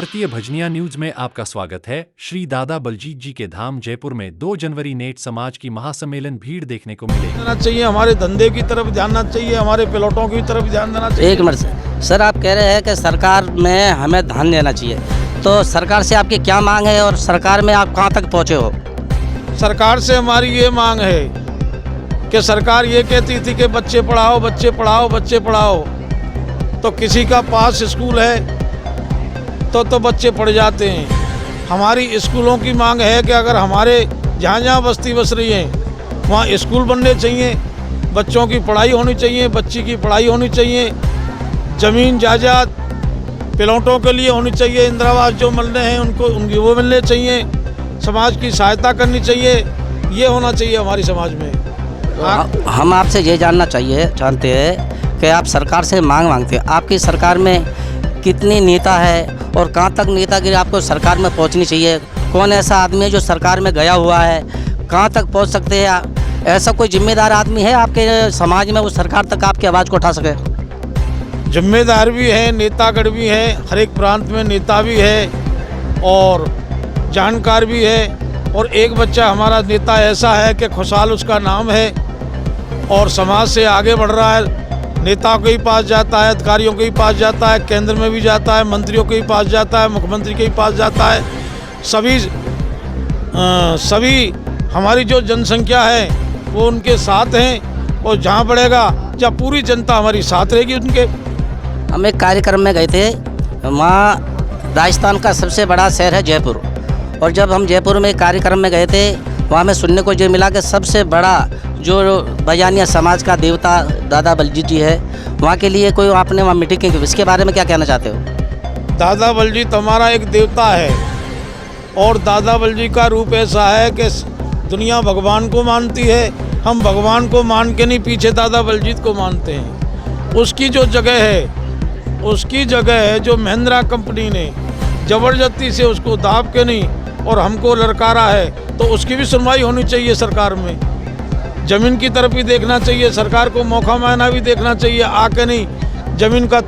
भारतीय भजनिया न्यूज में आपका स्वागत है। श्री दादा बलजीत जी के धाम जयपुर में 2 जनवरी नेट समाज की महासम्मेलन भीड़ देखने को मिलेगी। देना चाहिए, हमारे धंधे की तरफ ध्यान देना चाहिए, हमारे प्लॉटों की तरफ ध्यान देना चाहिए। एक मिनट सर, आप कह रहे हैं कि सरकार में हमें ध्यान देना चाहिए, तो सरकार से आपकी क्या मांग है और सरकार में आप कहाँ तक पहुँचे हो? सरकार से हमारी ये मांग है कि सरकार ये कहती थी कि बच्चे पढ़ाओ बच्चे पढ़ाओ बच्चे पढ़ाओ, तो किसी का पास स्कूल है तो बच्चे पढ़ जाते हैं। हमारी स्कूलों की मांग है कि अगर हमारे जहाँ जहाँ बस्ती बस रही है वहाँ स्कूल बनने चाहिए, बच्चों की पढ़ाई होनी चाहिए, बच्ची की पढ़ाई होनी चाहिए, ज़मीन जायदाद प्लॉटों के लिए होनी चाहिए, इंदिरा आवास जो मिलने हैं उनकी वो मिलने चाहिए, समाज की सहायता करनी चाहिए, ये होना चाहिए हमारी समाज में। हम आपसे ये जानना चाहते हैं कि आप सरकार से मांग मांगते हैं, आपकी सरकार में कितनी नेता है और कहाँ तक नेतागिरी आपको सरकार में पहुंचनी चाहिए? कौन ऐसा आदमी है जो सरकार में गया हुआ है, कहाँ तक पहुंच सकते हैं? ऐसा कोई जिम्मेदार आदमी है आपके समाज में वो सरकार तक आपकी आवाज़ को उठा सके? जिम्मेदार भी है, नेतागढ़ भी है, हर एक प्रांत में नेता भी है और जानकार भी है। और एक बच्चा हमारा नेता ऐसा है कि खुशहाल उसका नाम है और समाज से आगे बढ़ रहा है, नेताओं के ही पास जाता है, अधिकारियों के ही पास जाता है, केंद्र में भी जाता है, मंत्रियों के ही पास जाता है, मुख्यमंत्री के ही पास जाता है। सभी हमारी जो जनसंख्या है वो उनके साथ हैं और जहाँ बढ़ेगा जहाँ पूरी जनता हमारी साथ रहेगी उनके। हम एक कार्यक्रम में गए थे, वहाँ राजस्थान का सबसे बड़ा शहर है जयपुर, और जब हम जयपुर में कार्यक्रम में गए थे वहाँ में सुनने को ये मिला कि सबसे बड़ा जो बजानिया समाज का देवता दादा बलजीत जी है, वहाँ के लिए कोई आपने वहाँ मीटिंग की, इसके बारे में क्या कहना चाहते हो? दादा बलजीत हमारा एक देवता है और दादा बलजीत का रूप ऐसा है कि दुनिया भगवान को मानती है, हम भगवान को मान के नहीं पीछे दादा बलजीत को मानते हैं। उसकी जो जगह है जो महिंद्रा कंपनी ने ज़बरदस्ती से उसको दाब के नहीं और हमको ललकारा है, तो उसकी भी सुनवाई होनी चाहिए सरकार में। ज़मीन की तरफ भी देखना चाहिए, सरकार को मौका मायना भी देखना चाहिए, आके नहीं ज़मीन का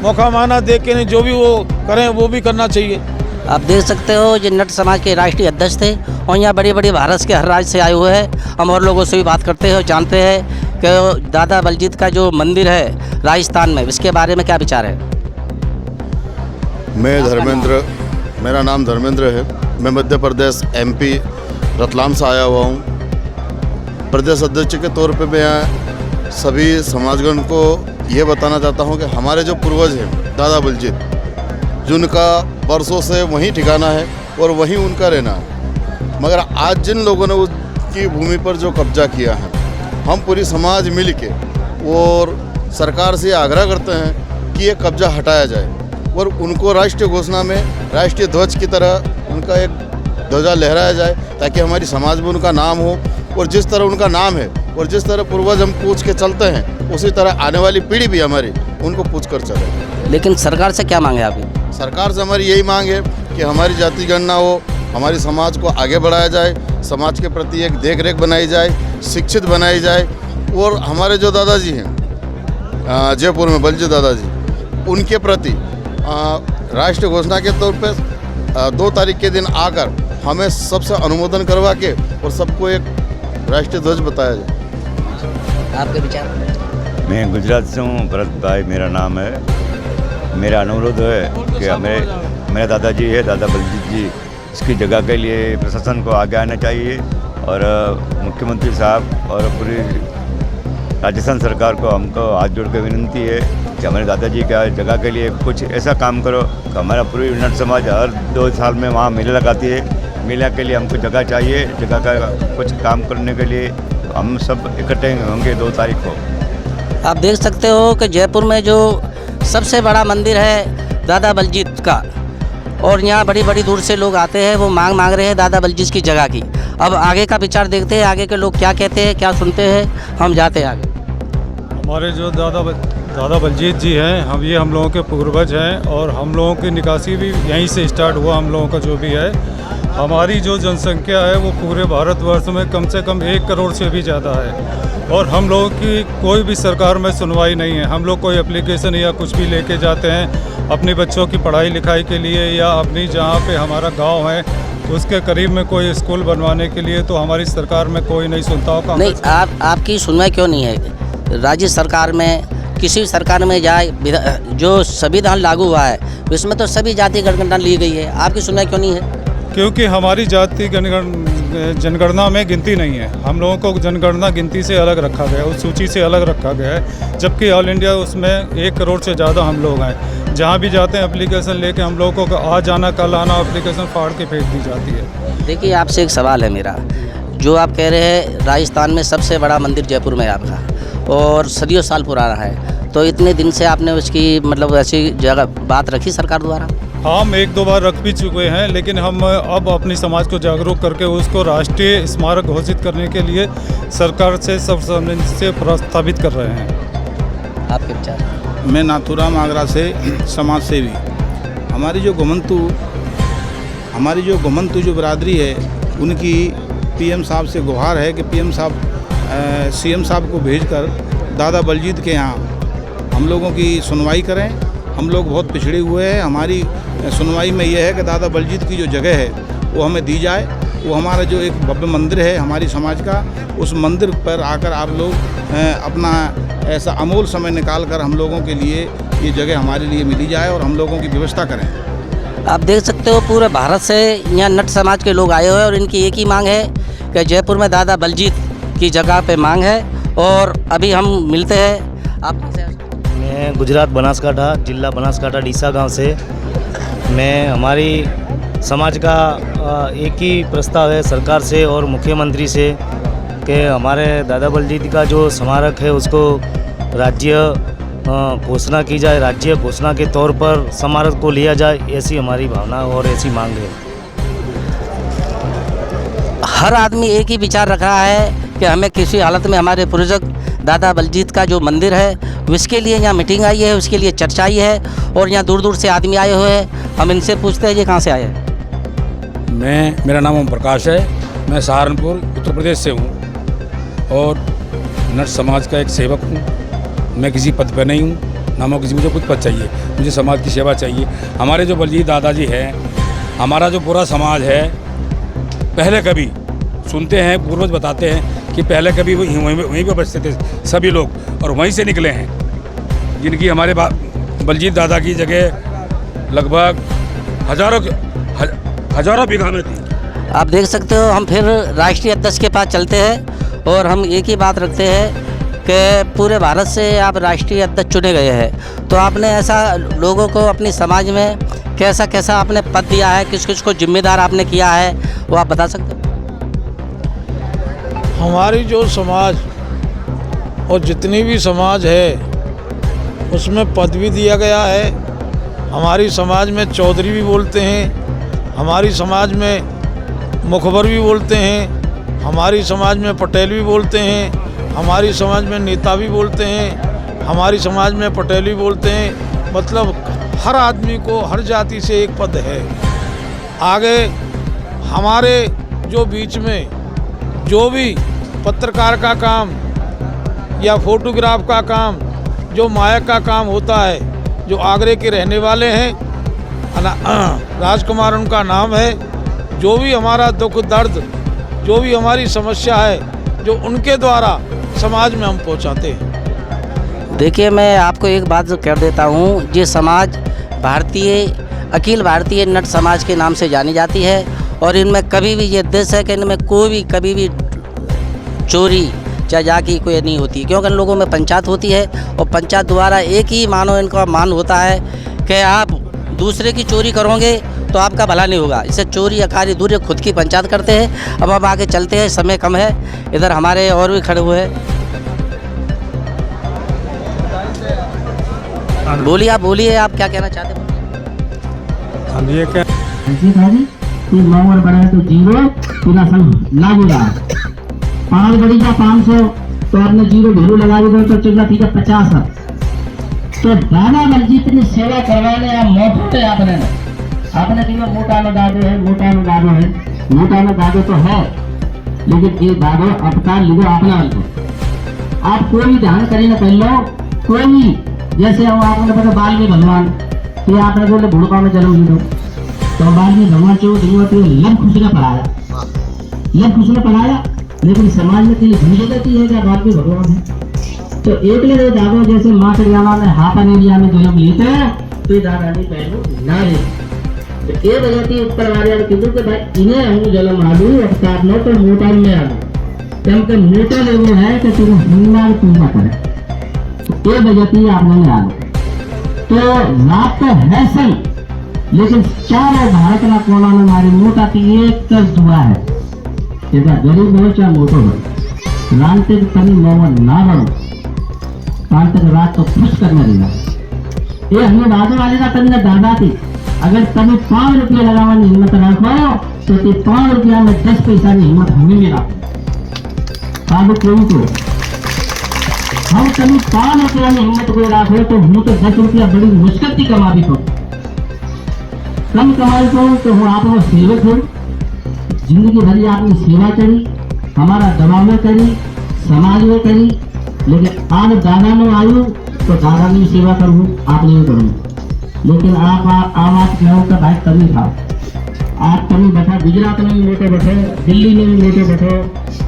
मौका मायना देख के नहीं, जो भी वो करें वो भी करना चाहिए। आप देख सकते हो जो नट समाज के राष्ट्रीय अध्यक्ष थे और यहाँ बड़ी बड़ी भारत के हर राज्य से आए हुए हैं। हम और लोगों से भी बात करते हैं और जानते हैं कि दादा बलजीत का जो मंदिर है राजस्थान में, इसके बारे में क्या विचार है? मेरा नाम धर्मेंद्र है। मैं मध्य प्रदेश MP रतलाम से आया हुआ हूँ। प्रदेश अध्यक्ष के तौर पे मैं सभी समाजगण को ये बताना चाहता हूँ कि हमारे जो पूर्वज हैं दादा बलजीत, जिनका वर्षों से वहीं ठिकाना है और वहीं उनका रहना है, मगर आज जिन लोगों ने उसकी भूमि पर जो कब्जा किया है, हम पूरी समाज मिल के और सरकार से आग्रह करते हैं कि ये कब्जा हटाया जाए और उनको राष्ट्रीय घोषणा में राष्ट्रीय ध्वज की तरह उनका एक ध्वजा लहराया जाए, ताकि हमारी समाज में उनका नाम हो और जिस तरह उनका नाम है और जिस तरह पूर्वज हम पूछ के चलते हैं, उसी तरह आने वाली पीढ़ी भी हमारी उनको पूछ कर चले। लेकिन सरकार से क्या मांग है आपकी? सरकार से हमारी यही मांग है कि हमारी जाति गणना हो, हमारी समाज को आगे बढ़ाया जाए, समाज के प्रति एक देख रेख बनाई जाए, शिक्षित बनाई जाए और हमारे जो दादाजी हैं जयपुर में बलजीत दादाजी, उनके प्रति राष्ट्रीय घोषणा के तौर पर 2 तारीख के दिन आकर हमें सबसे अनुमोदन करवा के और सबको एक राष्ट्रीय ध्वज बताया जाए। आपके विचार? मैं गुजरात से हूँ, भरत भाई मेरा नाम है। मेरा अनुरोध है कि मेरे दादाजी है दादा बलजीत जी, इसकी जगह के लिए प्रशासन को आगे आना चाहिए और मुख्यमंत्री साहब और पूरी राजस्थान सरकार को हमको हाथ जोड़ के विनती है कि हमारे दादाजी का जगह के लिए कुछ ऐसा काम करो कि हमारा पूरी नट समाज हर 2 साल में वहाँ मेला लगाती है। मेला के लिए हमको जगह चाहिए, जगह का कुछ काम करने के लिए हम सब इकट्ठे होंगे 2 तारीख को। आप देख सकते हो कि जयपुर में जो सबसे बड़ा मंदिर है दादा बलजीत का, और यहाँ बड़ी बड़ी दूर से लोग आते हैं, वो मांग रहे हैं दादा बलजीत की जगह की। अब आगे का विचार देखते हैं, आगे के लोग क्या कहते हैं, क्या सुनते हैं, हम जाते हैं आगे। हमारे जो दादा बलजीत जी हैं, हम लोगों के पूर्वज हैं और हम लोगों की निकासी भी यहीं से स्टार्ट हुआ। हम लोगों का जो भी है हमारी जो जनसंख्या है वो पूरे भारतवर्ष में कम से कम 1 करोड़ से भी ज़्यादा है और हम लोगों की कोई भी सरकार में सुनवाई नहीं है। हम लोग कोई एप्लीकेशन या कुछ भी लेके जाते हैं अपने बच्चों की पढ़ाई लिखाई के लिए या अपनी जहाँ पे हमारा गांव है उसके करीब में कोई स्कूल बनवाने के लिए, तो हमारी सरकार में कोई नहीं सुनता हो। नहीं, आपकी सुनवाई क्यों नहीं है? राज्य सरकार में, किसी भी सरकार में जाए, जो संविधान लागू हुआ है उसमें तो सभी जाति जनगणना ली गई है, आपकी सुनवाई क्यों नहीं है? क्योंकि हमारी जाति जनगणना में गिनती नहीं है। हम लोगों को जनगणना गिनती से अलग रखा गया है, उस सूची से अलग रखा गया है, जबकि ऑल इंडिया उसमें 1 करोड़ से ज़्यादा हम लोग हैं। जहाँ भी जाते हैं एप्लीकेशन लेके हम लोगों को आज आना कल आना एप्लीकेशन फाड़ के फेंक दी जाती है। देखिए, आपसे एक सवाल है मेरा, जो आप कह रहे हैं राजस्थान में सबसे बड़ा मंदिर जयपुर में है आपका और सदियों साल पुराना है, तो इतने दिन से आपने उसकी मतलब ऐसी जगह बात रखी सरकार द्वारा? हम 1-2 बार रख भी चुके हैं, लेकिन हम अब अपनी समाज को जागरूक करके उसको राष्ट्रीय स्मारक घोषित करने के लिए सरकार से सर्वसम्मति से प्रस्तावित कर रहे हैं। आपके विचार? मैं नाथुराम आगरा से समाज सेवी। हमारी जो घुमंतु जो बरादरी है उनकी पीएम साहब से गुहार है कि पीएम साहब सीएम साहब को भेजकर दादा बलजीत के यहाँ हम लोगों की सुनवाई करें। हम लोग बहुत पिछड़े हुए हैं, हमारी सुनवाई में यह है कि दादा बलजीत की जो जगह है वो हमें दी जाए। वो हमारा जो एक भव्य मंदिर है हमारी समाज का, उस मंदिर पर आकर आप लोग अपना ऐसा अमूल समय निकाल कर हम लोगों के लिए ये जगह हमारे लिए मिली जाए और हम लोगों की व्यवस्था करें। आप देख सकते हो पूरे भारत से यहाँ नट समाज के लोग आए हुए हैं और इनकी एक ही मांग है कि जयपुर में दादा बलजीत की जगह पे मांग है। और अभी हम मिलते हैं आपसे। मैं गुजरात बनासकांठा, जिला बनासकांठा डीसा गांव से। मैं हमारी समाज का एक ही प्रस्ताव है सरकार से और मुख्यमंत्री से कि हमारे दादा बलजीत का जो स्मारक है उसको राज्य घोषणा की जाए, राज्य घोषणा के तौर पर स्मारक को लिया जाए, ऐसी हमारी भावना और ऐसी मांग है। हर आदमी एक ही विचार रख रहा है कि हमें किसी हालत में हमारे पूर्वज दादा बलजीत का जो मंदिर है उसके लिए यहाँ मीटिंग आई है, उसके लिए चर्चा आई है और यहाँ दूर दूर से आदमी आए हुए हैं। हम इनसे पूछते हैं ये कहाँ से आए हैं। मेरा नाम ओम प्रकाश है, मैं सहारनपुर उत्तर प्रदेश से हूँ और नट समाज का एक सेवक हूँ। मैं किसी पद पर नहीं हूँ, ना मैं किसी मुझे कुछ पद चाहिए, मुझे समाज की सेवा चाहिए। हमारे जो बलजीत दादाजी हैं, हमारा जो पूरा समाज है, पहले कभी सुनते हैं, पूर्वज बताते हैं कि पहले कभी वहीं पर बसते थे सभी लोग और वहीं से निकले हैं, जिनकी हमारे बलजीत दादा की जगह लगभग हजारों बीघा में थी। आप देख सकते हो, हम फिर राष्ट्रीय अध्यक्ष के पास चलते हैं और हम एक ही बात रखते हैं कि पूरे भारत से आप राष्ट्रीय अध्यक्ष चुने गए हैं, तो आपने ऐसा लोगों को अपनी समाज में कैसा कैसा आपने पद दिया है, किस किस को जिम्मेदार आपने किया है, वो आप बता सकते हो? हमारी जो समाज और जितनी भी समाज है उसमें पद भी दिया गया है। हमारी समाज में चौधरी भी बोलते हैं, हमारी समाज में मुखबर भी बोलते हैं, हमारी समाज में पटेल भी बोलते हैं, हमारी समाज में नेता भी बोलते हैं, हमारी समाज में पटेल भी बोलते हैं। मतलब हर आदमी को हर जाति से एक पद है। आगे हमारे जो बीच में जो भी पत्रकार का काम या फोटोग्राफ का काम, जो मायक का काम होता है, जो आगरे के रहने वाले हैं, राजकुमार उनका नाम है, जो भी हमारा दुख दर्द, जो भी हमारी समस्या है, जो उनके द्वारा समाज में हम पहुंचाते हैं। देखिए, मैं आपको एक बात कर देता हूँ, ये समाज अखिल भारतीय नट समाज के नाम से जानी जाती है और इनमें कभी भी ये देश है कि इनमें कोई भी कभी भी चोरी चाहे जाकी कोई नहीं होती, क्योंकि इन लोगों में पंचायत होती है और पंचायत द्वारा एक ही इनका मान होता है कि आप दूसरे की चोरी करोगे तो आपका भला नहीं होगा। इससे चोरी अकारी दूर, खुद की पंचायत करते हैं। अब हम आगे चलते हैं, समय कम है, इधर हमारे और भी खड़े हुए हैं। बोलिए, आप बोलिए, आप क्या कहना चाहते हैं? हम ये क्या तू 9 और बड़ा तो 0 पूरा सब लागू रहा। 5 बड़ी का 500 तो आपने 0 ढेरू लगा दिया तो चल ठीक है 50। तो दादा बलजीत ने सेवा करवाने या मोटे आपने आपने कहा मोटा में दादो है, मोटा में दादो है, मोटा में दादो तो है, लेकिन ये दादो अपकार लिखो अपना लिखो। आप कोई भी ध्यान करें ना कर लो, कोई भी, जैसे हम आपने पता बाल्मीकि भगवान, तो आपने बोले भूड़पा में चलो लो, तो बाल्मीकि भगवान चो लव खुश ने पढ़ाया, लव खुश ने पढ़ाया, लेकिन समाज में तेरी भूल जाती है क्या बाल्मीकि भगवान है। तो एक ले दादो जैसे माँ कल्याणा में हापन एरिया में जन्म लेते हैं, तो ये दादा नहीं पहलू ना ले, तो ये वजह थी ऊपर वाले कीधु कि भाई इन्हें हम जन्म आलू अवतार नो तो मोटा में आलू, कम के मोटा लेवल है कि तुम हिंदा पूजा करे, तो ये वजह थी आपने आलू। तो रात तो है सन, लेकिन चारों भारत का कोना में हमारी मोटा की एक दुआ है, गरीब हो चाहे मोटो हो, रांते कभी मोहन ना बढ़ो, तक रात को खुश करने देगा। ये हमें बाजू वाले का कभी दादा थी, अगर कभी 5 रुपये लगाने की हिम्मत रखो तो 5 रुपया में 10 पैसा की हिम्मत हमें भी रखो। साधु कोई को हम कभी 5 रुपया में हिम्मत को रखो तो हूँ तो 10 रुपया बड़ी मुश्किल थी कमा भी, तो कम कमाई को तो हूँ आप वो सेवक हो, जिंदगी भरी आपने सेवा करी, हमारा दबाव में करी, समाज में करी, लेकिन आज दादा में आयु तो दादा ने सेवा करूँ, आपने भी करूँ, लेकिन आप आवाज कहो का भाई कमी था। आप कमी बैठा, गुजरात में भी मोटे बैठो, दिल्ली में भी मोटे बैठो,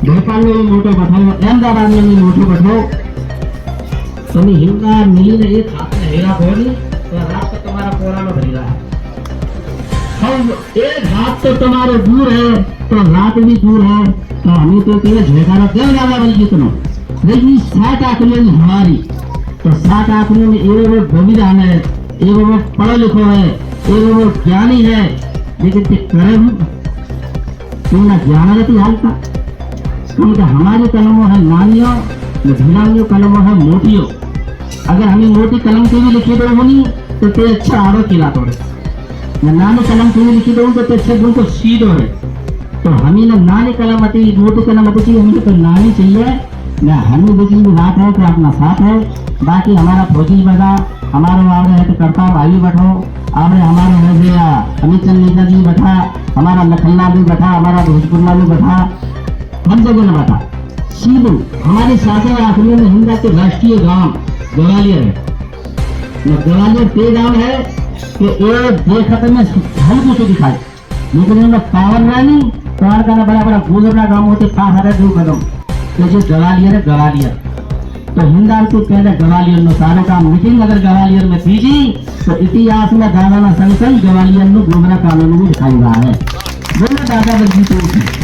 भोपाल में भी मोटे बैठो, अहमदाबाद में भी मोटे बैठो, कमी हिंदा मिली ने एक हाथ में हेरा बोली तो रात तो तुम्हारा कोरा में भरी रहा है, हम एक हाथ तो तुम्हारे दूर है तो रात भी दूर है, तो हमें तो झोंकारा क्यों ज्यादा बल्कि तुम देखिए 7 आंखों हमारी, तो 7 आंखों में एवं वो बलिदान है, एवं वो पढ़ो लिखो है, एवं वो ज्ञानी है, लेकिन करे तुम ना ज्ञान रहती हाल का, उनका हमारी कलमों है नानियों, भिलानियों कलमों है मोटियों, अगर हमें मोटी कलम की भी लिखी दो होनी तो ते अच्छा आरो खिला दो, नानी कलम की भी लिखी दो तो ते अच्छे गुण को सीधो है, तो हमें ना नानी कलम आती मोटी कलम आती चाहिए, हमें तो नानी चाहिए ना, हमें देखिए बात है तो अपना साथ है, बाकी हमारा फौजी बना, हमारे आवड़े है तो करता भाई बैठो, आवड़े हमारे हो गया अमित चंद नेता जी बैठा, हमारा लखन्ना भी बैठा, हमारा भोजपुरना भी बैठा, हर जगह न बैठा। सीधू हमारे साथ आखिरी में हिंदा के राष्ट्रीय गांव ग्वालियर है, ग्वालियर ते गांव है कि एक देखते में हल्कू से दिखाई, लेकिन उनमें पावर रानी पावर का ना बड़ा बड़ा गोलबड़ा गांव होते 5,000 कदम, तो जो ग्वालियर है ग्वालियर, तो हिंदा को पहले ग्वालियर में सारों का मीटिंग अगर ग्वालियर में थी तो इतिहास में दादा संसद ग्वालियर में गोबरा कानून में दिखाई रहा है, बोले दादा बल्जीत।